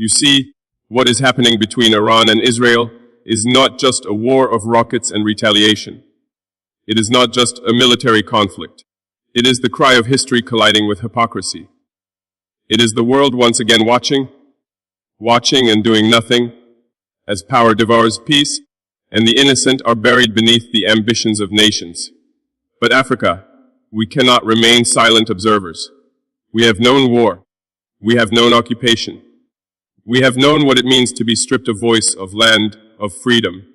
You see, what is happening between Iran and Israel is not just a war of rockets and retaliation. It is not just a military conflict. It is the cry of history colliding with hypocrisy. It is the world once again watching and doing nothing, as power devours peace, and the innocent are buried beneath the ambitions of nations. But Africa, we cannot remain silent observers. We have known war. We have known occupation. We have known what it means to be stripped of voice, of land, of freedom.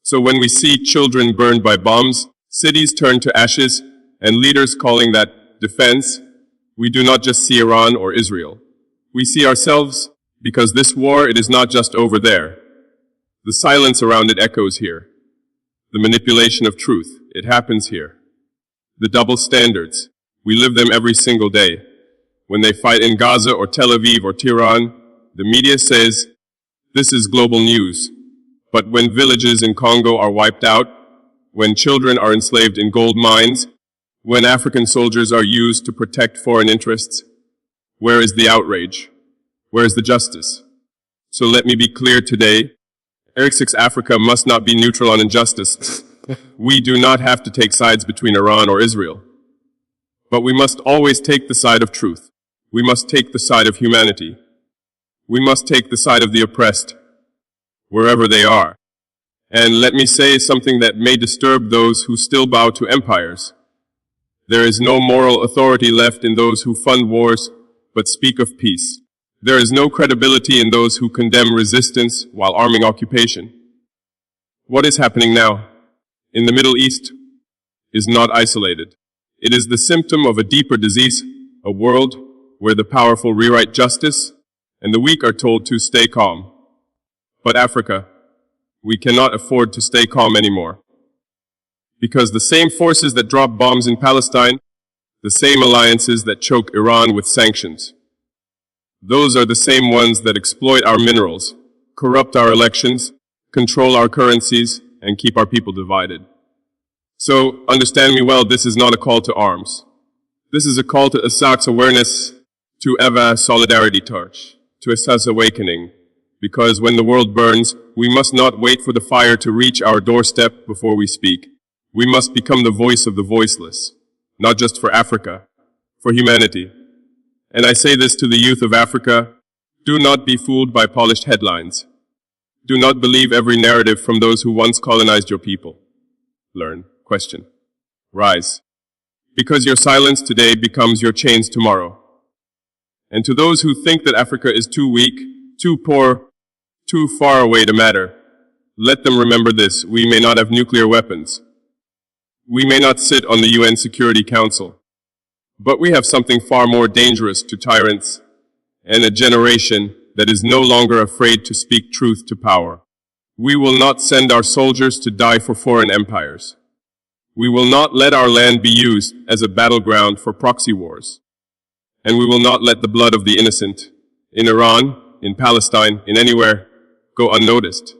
So when we see children burned by bombs, cities turned to ashes, and leaders calling that defense, we do not just see Iran or Israel. We see ourselves, because this war, it is not just over there. The silence around it echoes here. The manipulation of truth, it happens here. The double standards, we live them every single day. When they fight in Gaza or Tel Aviv or Tehran, the media says, this is global news. But when villages in Congo are wiped out, when children are enslaved in gold mines, when African soldiers are used to protect foreign interests, where is the outrage? Where is the justice? So let me be clear today, Eric6 Africa must not be neutral on injustice. We do not have to take sides between Iran or Israel. But we must always take the side of truth. We must take the side of humanity. We must take the side of the oppressed, wherever they are. And let me say something that may disturb those who still bow to empires. There is no moral authority left in those who fund wars, but speak of peace. There is no credibility in those who condemn resistance while arming occupation. What is happening now in the Middle East is not isolated. It is the symptom of a deeper disease, a world where the powerful rewrite justice and the weak are told to stay calm. But Africa, we cannot afford to stay calm anymore. Because the same forces that drop bombs in Palestine, the same alliances that choke Iran with sanctions, those are the same ones that exploit our minerals, corrupt our elections, control our currencies, and keep our people divided. So, understand me well, this is not a call to arms. This is a call to Asak's awareness, to Eva's solidarity torch, to Asak's awakening. Because when the world burns, we must not wait for the fire to reach our doorstep before we speak. We must become the voice of the voiceless, not just for Africa, for humanity. And I say this to the youth of Africa, do not be fooled by polished headlines. Do not believe every narrative from those who once colonized your people. Learn, question, rise. Because your silence today becomes your chains tomorrow. And to those who think that Africa is too weak, too poor, too far away to matter, let them remember this: we may not have nuclear weapons. We may not sit on the UN Security Council. But we have something far more dangerous to tyrants, and a generation that is no longer afraid to speak truth to power. We will not send our soldiers to die for foreign empires. We will not let our land be used as a battleground for proxy wars. And we will not let the blood of the innocent, in Iran, in Palestine, in anywhere, go unnoticed.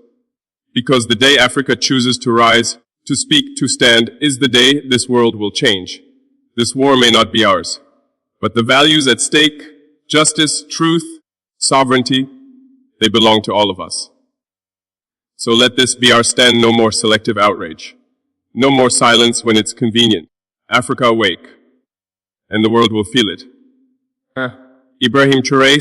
Because the day Africa chooses to rise, to speak, to stand, is the day this world will change. This war may not be ours, but the values at stake, justice, truth, sovereignty, they belong to all of us. So let this be our stand: no more selective outrage. No more silence when it's convenient. Africa awake, and the world will feel it. Ibrahim Traoré,